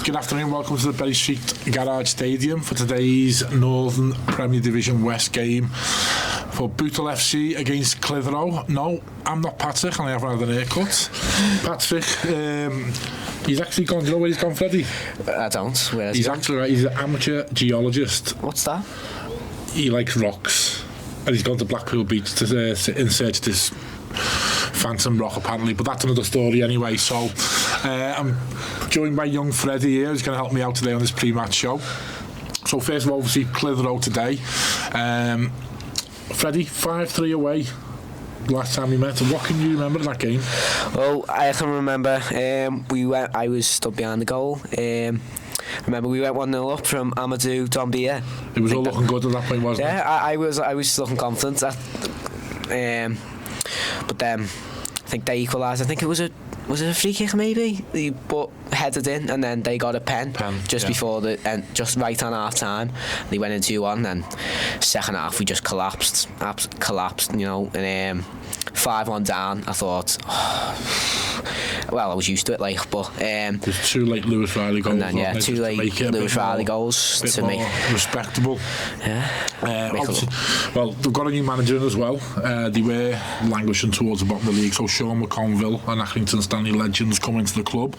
Good afternoon, welcome to the Berry Street Garage Stadium for today's Northern Premier Division West game for Bootle FC against Clitheroe. No, I'm not Patrick and I haven't had an haircut. Patrick, he's actually gone, do you know where he's gone, Freddie? I don't. Where is he's he actually right, he's an amateur geologist. What's that? He likes rocks and he's gone to Blackpool Beach to in search of this phantom rock apparently, but that's another story anyway. So I'm joined by young Freddie here who's going to help me out today on this pre-match show. So first of all, obviously Clitheroe today. Freddie, 5-3 away last time we met. What can you remember of that game? Well, I can remember I was stood behind the goal. Remember we went 1-0 up from Amadou Dombia. It was all looking good at that point, wasn't it? Yeah, I was looking confident. But then I think they equalised. I think it was a free kick maybe, but headed in, and then they got a pen just before just right on half time. They went in 2-1, and second half we just collapsed, you know, and 5-1 down. I thought, well, I was used to it, like, but there's two late Lewis Riley goals, and then two late Lewis Riley goals to make respectable. Yeah. Well, they've got a new manager in as well. They were languishing towards the bottom of the league, so Sean McConville and Accrington Stanley legends come into the club.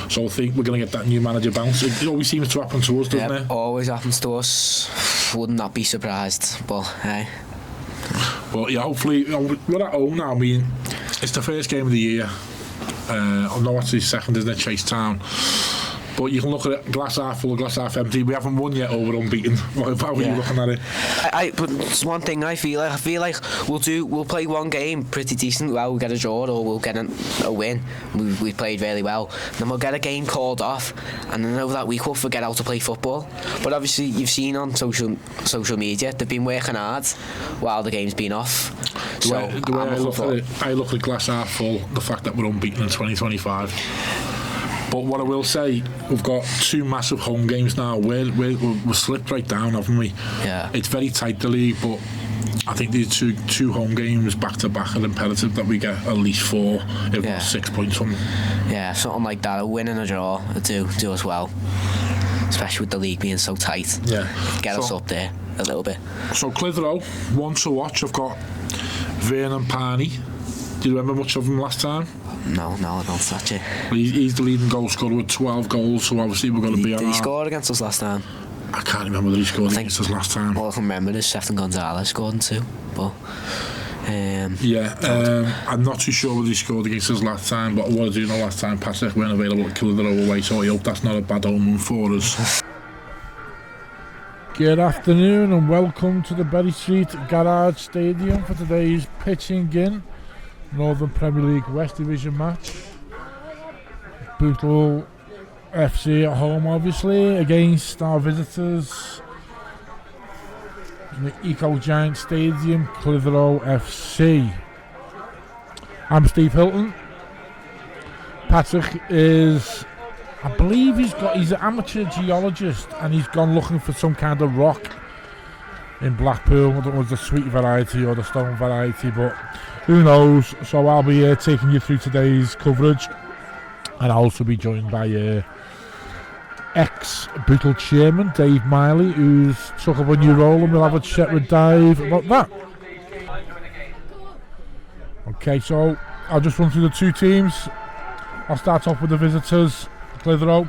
So I think we're going to get that new manager bounce. It always seems to happen to us, doesn't it? Always happens to us. Would not be surprised, but hey. But yeah, hopefully, you know, we're at home now. I mean, it's the first game of the year. I know it's the second, isn't it, Chase Town? But you can look at it, glass half full, glass half empty. We haven't won yet over unbeaten. How are you looking at it? But it's one thing I feel like we'll play one game pretty decent. Well, we'll get a draw or we'll get a win. We played really well. Then we'll get a game called off, and then over that week we'll forget how to play football. But obviously you've seen on social media they've been working hard while the game's been off. I look at glass half full, the fact that we're unbeaten in 2025. But what I will say, we've got two massive home games now. We're slipped right down, haven't we? Yeah. It's very tight, the league, but I think these two home games back to back are imperative that we get at least 4, if not 6 points from them. Yeah, something like that. A win and a draw do us well, especially with the league being so tight. Yeah. Get us up there a little bit. So Clitheroe, one to watch. I've got Vernon Parney. Do you remember much of him last time? No, I don't actually. Well, he's the leading goal scorer with 12 goals, so obviously we're going to be on. Did he score against us last time? I can't remember that he scored against us last time. All I can remember is Sefton Gonzalez scored in 2, but I'm not too sure whether he scored against us last time, but what I do know last time, Patrick weren't available at Clitheroe away, so I hope that's not a bad omen for us. Good afternoon and welcome to the Berry Street Garage Stadium for today's pitching in Northern Premier League West Division match. Bootle FC at home, obviously, against our visitors in the Eco Giant Stadium, Clitheroe FC. I'm Steve Hilton. Patrick is, I believe he's an amateur geologist and he's gone looking for some kind of rock in Blackpool. I don't know if it's the sweet variety or the stone variety, but who knows. So I'll be taking you through today's coverage, and I'll also be joined by ex-Bootle chairman Dave Miley, who's took up a new role, and we'll have a chat with Dave about that. Okay, so I'll just run through the two teams. I'll start off with the visitors. Clitheroe.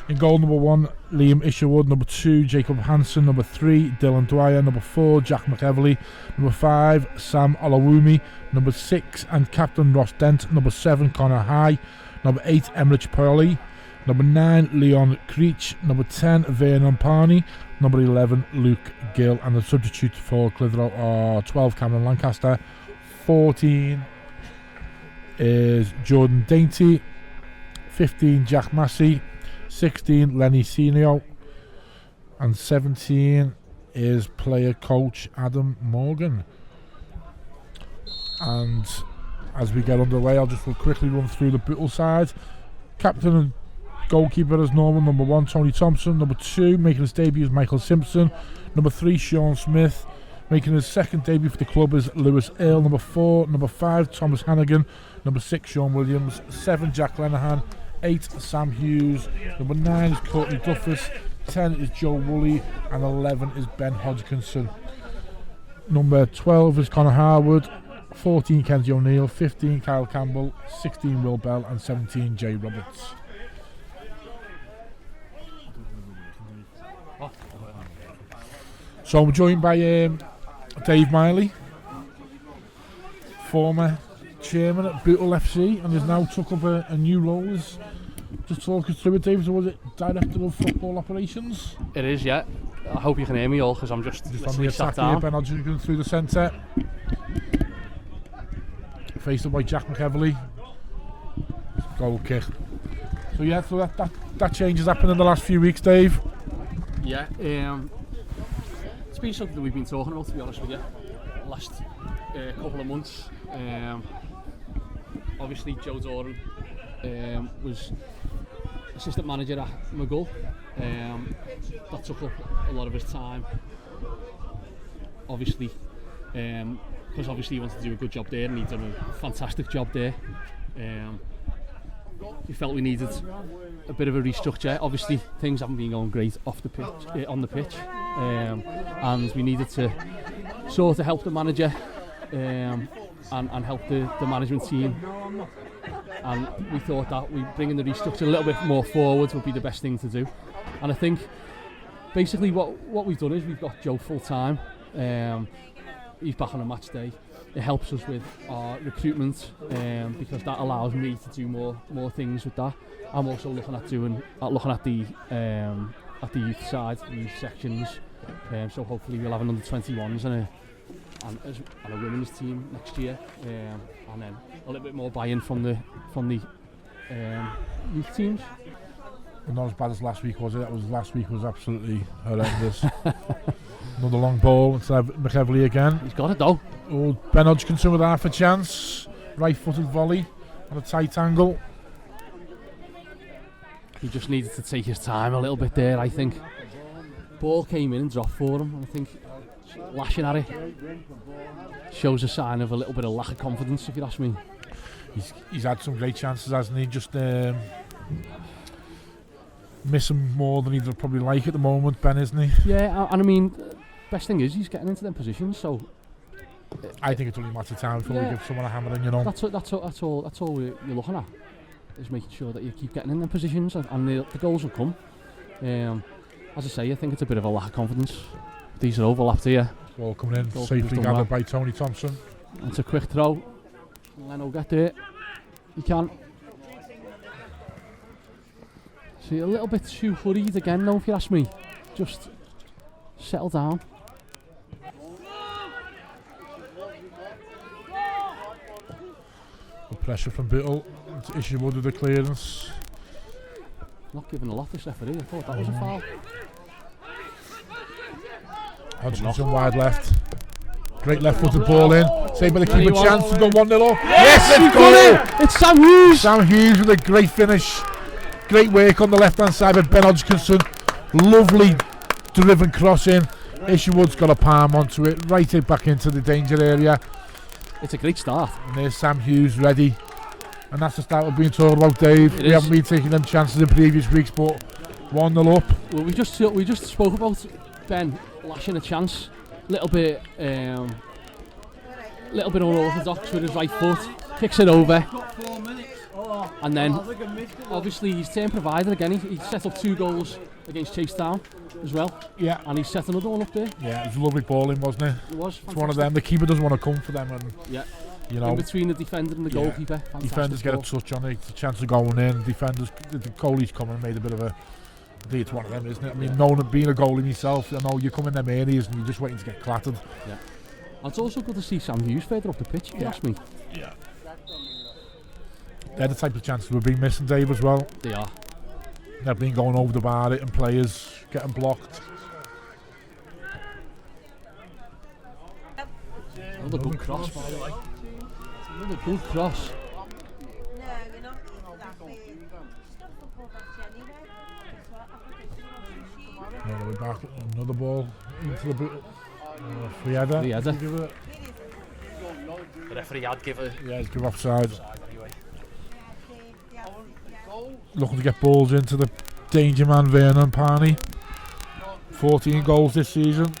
In goal, number 1, Liam Isherwood. Number 2, Jacob Hansen. Number 3, Dylan Dwyer. Number 4, Jack McEverley. Number 5, Sam Olawumi. Number 6, and captain Ross Dent. Number 7, Connor High. Number 8, Emrich Pearly. Number 9, Leon Creech. Number 10, Vernon Parney. Number 11, Luke Gill. And the substitute for Clitheroe are 12, Cameron Lancaster. 14 is Jordan Dainty. 15, Jack Massey. 16, Lenny Senio, and 17 is player coach Adam Morgan. And as we get underway, I'll just quickly run through the Bootle side. Captain and goalkeeper as normal. Number 1, Tony Thompson. Number 2, making his debut is Michael Simpson. Number 3, Sean Smith. Making his second debut for the club is Lewis Earle. Number 4, number 5, Thomas Hannigan. Number 6, Sean Williams. 7, Jack Lenahan. 8, Sam Hughes. Number 9 is Courtney Duffus. 10 is Joe Woolley. And 11 is Ben Hodgkinson. Number 12 is Connor Harwood. 14, Kenzie O'Neill. 15, Kyle Campbell. 16, Will Bell. And 17, Jay Roberts. So I'm joined by Dave Miley, former chairman at Bootle FC, and has now took up a new role as, just talk us through it, Dave. So was it Director of Football Operations? It is, yeah. I hope you can hear me all, because I'm just on the attack here. Ben Hodgkinson through the centre. Faced up by Jack McEverley. Goal kick. So yeah, so that change has happened in the last few weeks, Dave. Yeah, it's been something that we've been talking about, to be honest with you, the last couple of months. Obviously Joe Doran was assistant manager at McGull. That took up a lot of his time, obviously, because obviously he wanted to do a good job there, and he'd done a fantastic job there. We felt we needed a bit of a restructure. Obviously things haven't been going great off the pitch, on the pitch, and we needed to sort of help the manager and help the management team, and we thought that we bringing the restructure a little bit more forward would be the best thing to do. And I think basically what we've done is we've got Joe full time. He's back on a match day. It helps us with our recruitment, because that allows me to do more things with that. I'm also looking at the youth side, the youth sections. So hopefully we'll have an under 21s and a women's team next year, and then a little bit more buy-in from the youth teams. Not as bad as last week, was it? Last week was absolutely horrendous. Another long ball instead of McEverley again. He's got it though. Oh, Ben Hodgkinson with half a chance. Right-footed volley on a tight angle. He just needed to take his time a little bit there, I think. Ball came in and dropped for him, and I think lashing at it shows a sign of a little bit of lack of confidence, if you ask me. He's had some great chances, hasn't he? Just missing more than he'd probably like at the moment, Ben, isn't he? Yeah, and I mean, best thing is he's getting into them positions, so I think it's only a matter of time before we give someone a hammering, you know. That's all you're looking at, is making sure that you keep getting in them positions, and the goals will come. As I say, I think it's a bit of a lack of confidence. These are overlapped here. Ball coming in, safely gathered by Tony Thompson. It's a quick throw. Leno get there. He can. See, a little bit too hurried again, though, if you ask me. Just settle down. The pressure from Bootle. It's Isherwood with the clearance. Not giving a lot, this referee. I thought that was a foul. Hodgkinson wide left. Great left-footed ball in. Saved by the keeper. Chance to go 1-0 up. Yes, let's go! It's Sam Hughes! Sam Hughes with a great finish. Great work on the left-hand side with Ben Hodgkinson. Lovely driven cross in. Isherwood's got a palm onto it. Right it back into the danger area. It's a great start. And there's Sam Hughes ready. And that's the start we've been talking about, Dave. We haven't been taking them chances in previous weeks, but 1-0 up. Well, we just spoke about Ben lashing a chance. Little bit unorthodox with his right foot. Kicks it over. And then, obviously, he's turn provider again. He set up 2 goals against Chasetown as well. Yeah. And he set another one up there. Yeah, it was a lovely ball in, wasn't it? It was. It's one of them. The keeper doesn't want to come for them. And yeah. You know, in between the defender and the goalkeeper. Fantastic defenders ball. get a touch on it. The chance of going in. Defenders, the goalie's coming and made a bit of a. I think it's one of them, isn't it? I mean, knowing being a goalie myself, I know you come in them areas and you're just waiting to get clattered. Yeah. And it's also good to see Sam Hughes further up the pitch, if you ask me. Yeah. They're the type of chances we've been missing, Dave, as well. They are. They've been going over the bar, hitting players, getting blocked. Another good cross, by the way. Another good cross. No, we're back. Another ball into the boot. Free header. The referee had give it. Yeah, he's give offside. Anyway. looking to get balls into the danger man Vernon Parney. 14 goals this season.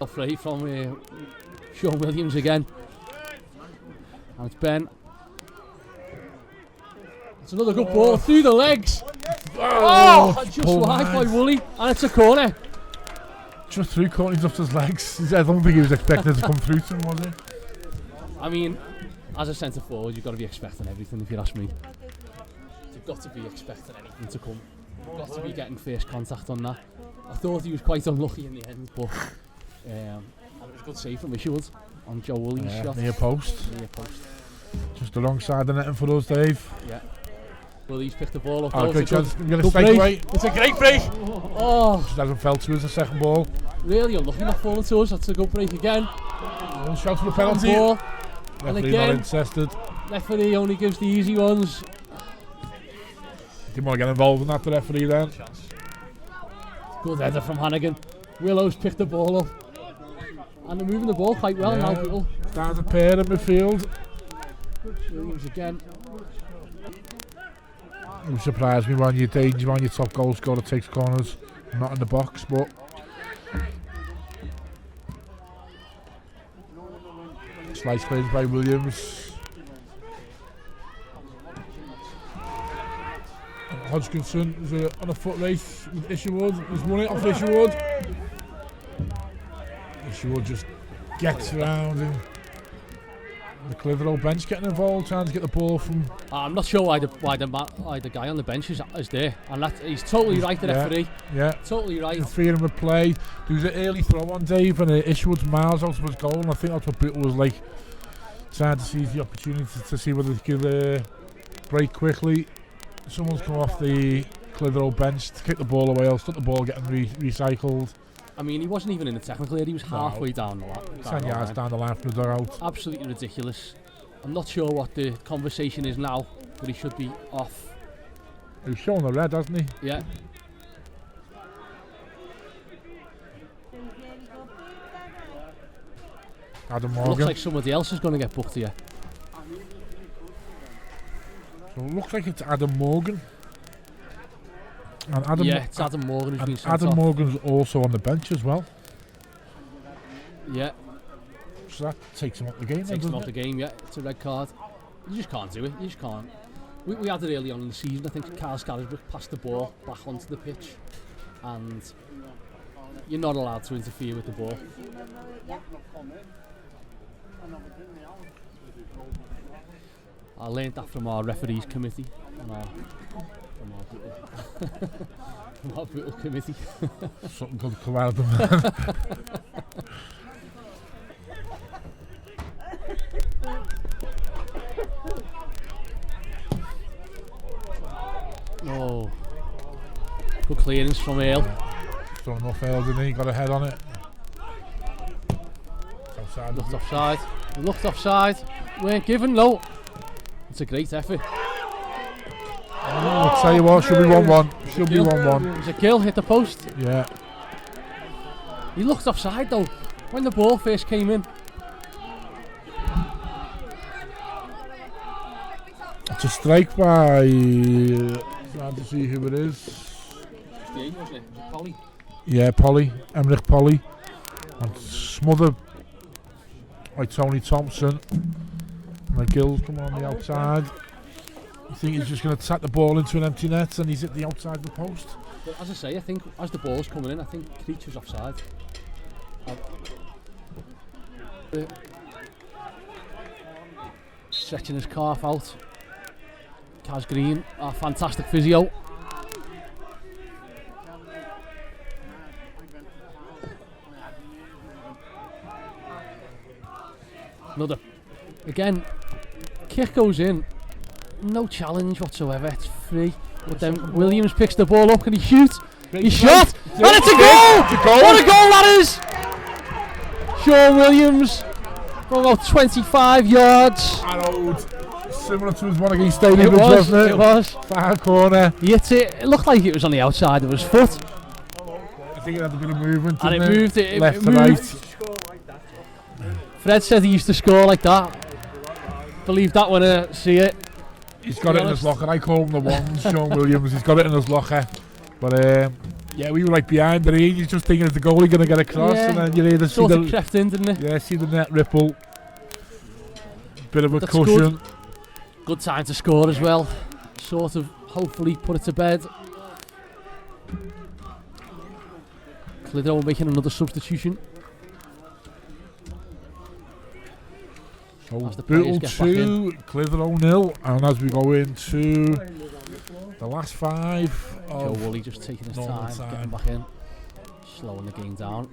Free from Sean Williams again. And it's Ben. It's another good ball through the legs. Oh, just wide by Woolley. And it's a corner. Just through Courtney Duff's legs. I don't think he was expecting to come through to him, was he? I mean, as a centre forward, you've got to be expecting everything, if you ask me. You've got to be expecting anything to come. You've got to be getting first contact on that. I thought he was quite unlucky in the end, but and it was a good save from Isherwood on Joe Woolley's shot. Near post. Near post. Just the wrong side of the netting for us, Dave. Yeah. Woolley's picked the ball up. Oh, good chance. We're going to straight away. It's a great break. Oh. Just hasn't fell to us the second ball. Really unlucky not falling to us. That's a good break again. Shout for the penalty. Ball. And again, not interested. Referee only gives the easy ones. Didn't want to get involved in that, the referee then. Good header from Hannigan. Willow's picked the ball up. And they're moving the ball quite well now, Bootle. There's a pair in midfield. Williams again. It would surprise me when your top goal scorer takes corners. Not in the box, but slice cleans by Williams. Hodgkinson is on a foot race with Isherwood. He's won it off Isherwood. Isherwood just gets around and the Clitheroe bench getting involved, trying to get the ball from. I'm not sure why the guy on the bench is there, and he's totally right, the referee. Yeah, totally right. The three of them would play. There was an early throw on Dave, and Isherwood's miles out of his goal, and I think that's what Bootle was like, trying to seize the opportunity to see whether he could break quickly. Someone's come off the Clitheroe bench to kick the ball away, else took the ball getting recycled. I mean, he wasn't even in the technical area, he was halfway down the line. 10 yards down the line from the dugout. Absolutely ridiculous. I'm not sure what the conversation is now, but he should be off. He's shown the red, hasn't he? Yeah. Adam Morgan. Looks like somebody else is going to get booked here. So it looks like it's Adam Morgan. And it's Adam Morgan who's been sent Adam off. Morgan's also on the bench as well. Yeah. So that takes him out the game. Takes him out the game, yeah. It's a red card. You just can't do it. You just can't. We had it early on in the season. I think Carl Scarisbrick passed the ball back onto the pitch, and you're not allowed to interfere with the ball. I learned that from our referees committee and from our Bootle committee. Something good come out of them. Oh, good clearance from Hale. Done enough Hale, didn't he? Got a head on it. Outside. Looked offside. Looked offside. Weren't given, no. It's a great effort. I'll tell you what, should be 1-1. Should be 1-1. It's a kill, hit the post. Yeah. He looked offside though, when the ball first came in. It's a strike by. Trying to see who it is. 58, wasn't it? Was it Polly? Yeah, Polly. Emmerich Polly. And smothered by Tony Thompson. And the Gills come on the outside. I think he's just going to tap the ball into an empty net and he's at the outside of the post. But as I say, I think as the ball's coming in, I think Creature's offside. Stretching his calf out. Kaz Green, our fantastic physio. Another. Again, kick goes in. No challenge whatsoever, it's free. But then Williams picks the ball up, can he shoot? He shot! And it's a goal! What a goal that is! Sean Williams from about 25 yards. Arrowed. Similar to his one against Stadium, wasn't it? It was. Far corner. He hit it. It looked like it was on the outside of his foot. I think it had a bit of movement. And it moved. It left it to moved. right. Fred said he used to score like that. Believe that when I see it. He's got it in his locker. I call him the ones, Sean Williams. He's got it in his locker. But yeah, we were like behind the range. He's just thinking, is the goalie going to get across? Yeah. And then you either see Sort of crept in, didn't it? Yeah, see the net ripple. Bit of a cushion. Good time to score as well. Sort of, hopefully, put it to bed. Clitheroe making another substitution. So Bootle 2, Clitheroe 0, and as we go into the last 5 Joe of Woolley just taking his time, getting back in, slowing the game down.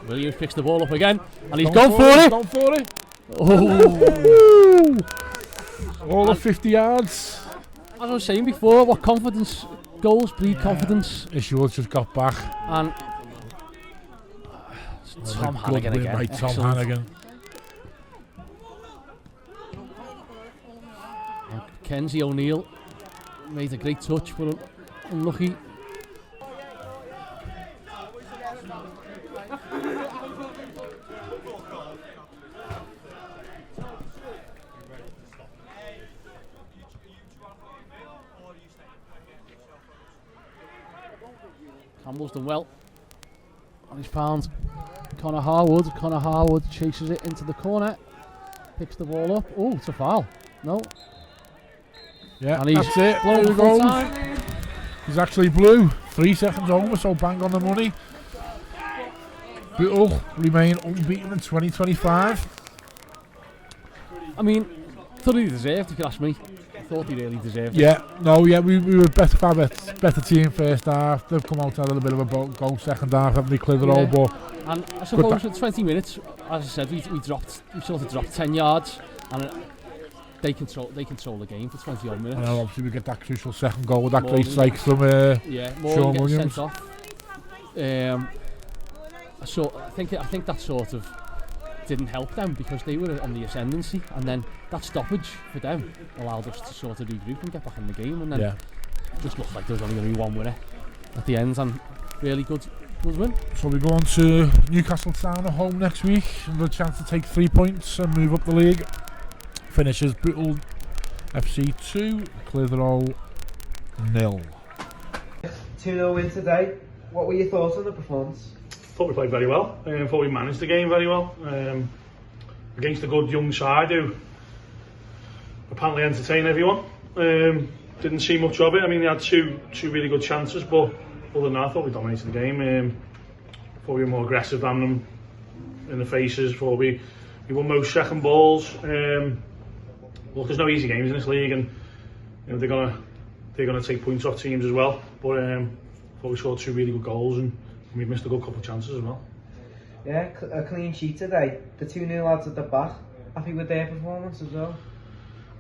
Williams picks the ball up again, and he's gone for it. Gone for it. Oh. All of 50 yards. As I was saying before, what confidence, goals breed confidence. Issue's just got back. And Tom Hannigan again. Right, Tom Hannigan. Kenzie O'Neill made a great touch, but unlucky. Campbell's done well on his pound. Connor Harwood chases it into the corner, picks the ball up. Oh, it's a foul. No. Yeah, and he's that's it. blown There full goes. time. He's actually blew 3 seconds over, so bang on the money. Bootle remain unbeaten in 2025. I mean, thoroughly deserved, if you ask me. I thought he really deserved it. Yeah, no, yeah, we were better team first half. They've come out and had a little bit of a goal second half, haven't they, Clitheroe? Yeah. But and I suppose for 20 minutes, as I said, we sort of dropped 10 yards, and they control the game for 20 odd minutes. And obviously we get that crucial second goal with that Morgan, great strike from Sean Williams. Sent off. I think that sort of didn't help them because they were on the ascendancy, and then that stoppage for them allowed us to sort of regroup and get back in the game, and then it just looked like there was only going to be one winner at the end, and really good win. So we go on to Newcastle Town at home next week, and the chance to take 3 points and move up the league. Finishes Bootle FC 2, Clitheroe 0. 2-0 win today. What were your thoughts on the performance? Thought we played very well. Thought we managed the game very well against a good young side who apparently entertain everyone. Didn't see much of it. I mean, they had two really good chances, but other than that, I thought we dominated the game. Thought we were more aggressive than them in the faces. Thought we won most second balls. Look, there's no easy games in this league, and you know they're gonna take points off teams as well. But thought we scored 2 really good goals, and we've missed a good couple of chances as well. Yeah, a clean sheet today. The 2 new lads at the back, happy with their performance as well?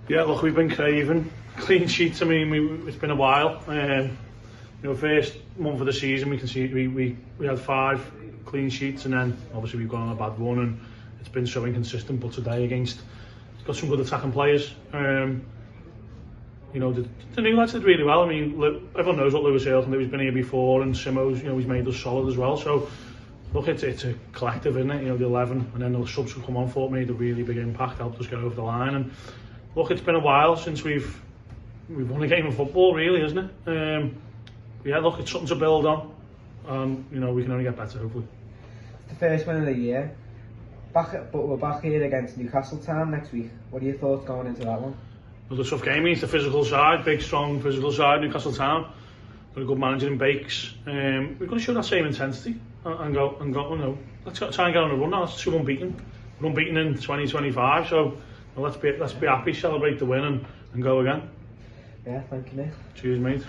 Yeah, look, we've been craving clean sheets. I mean, it's been a while. First month of the season, we can see we had 5 clean sheets, and then obviously we've gone on a bad run, and it's been so inconsistent. But today, it's got some good attacking players. The new lads did really well. I mean, everyone knows what Lewis Hilton did. He's been here before, and Simo's, he's made us solid as well. So, look, it's a collective, isn't it? The 11, and then the subs who come on for it made a really big impact, helped us get over the line. And look, it's been a while since we've won a game of football, really, isn't it? Yeah, look, it's something to build on, and we can only get better, hopefully. It's the first win of the year. But we're back here against Newcastle Town next week. What are your thoughts going into that one? It was a tough game. It's the physical side, big, strong physical side. Newcastle Town got a good manager in Bakes. We've got to show that same intensity and go. Let's try and get on a run now. That's 2 unbeaten. We're unbeaten in 2025. So let's be happy, celebrate the win, and go again. Yeah, thank you, Nick. Cheers, mate.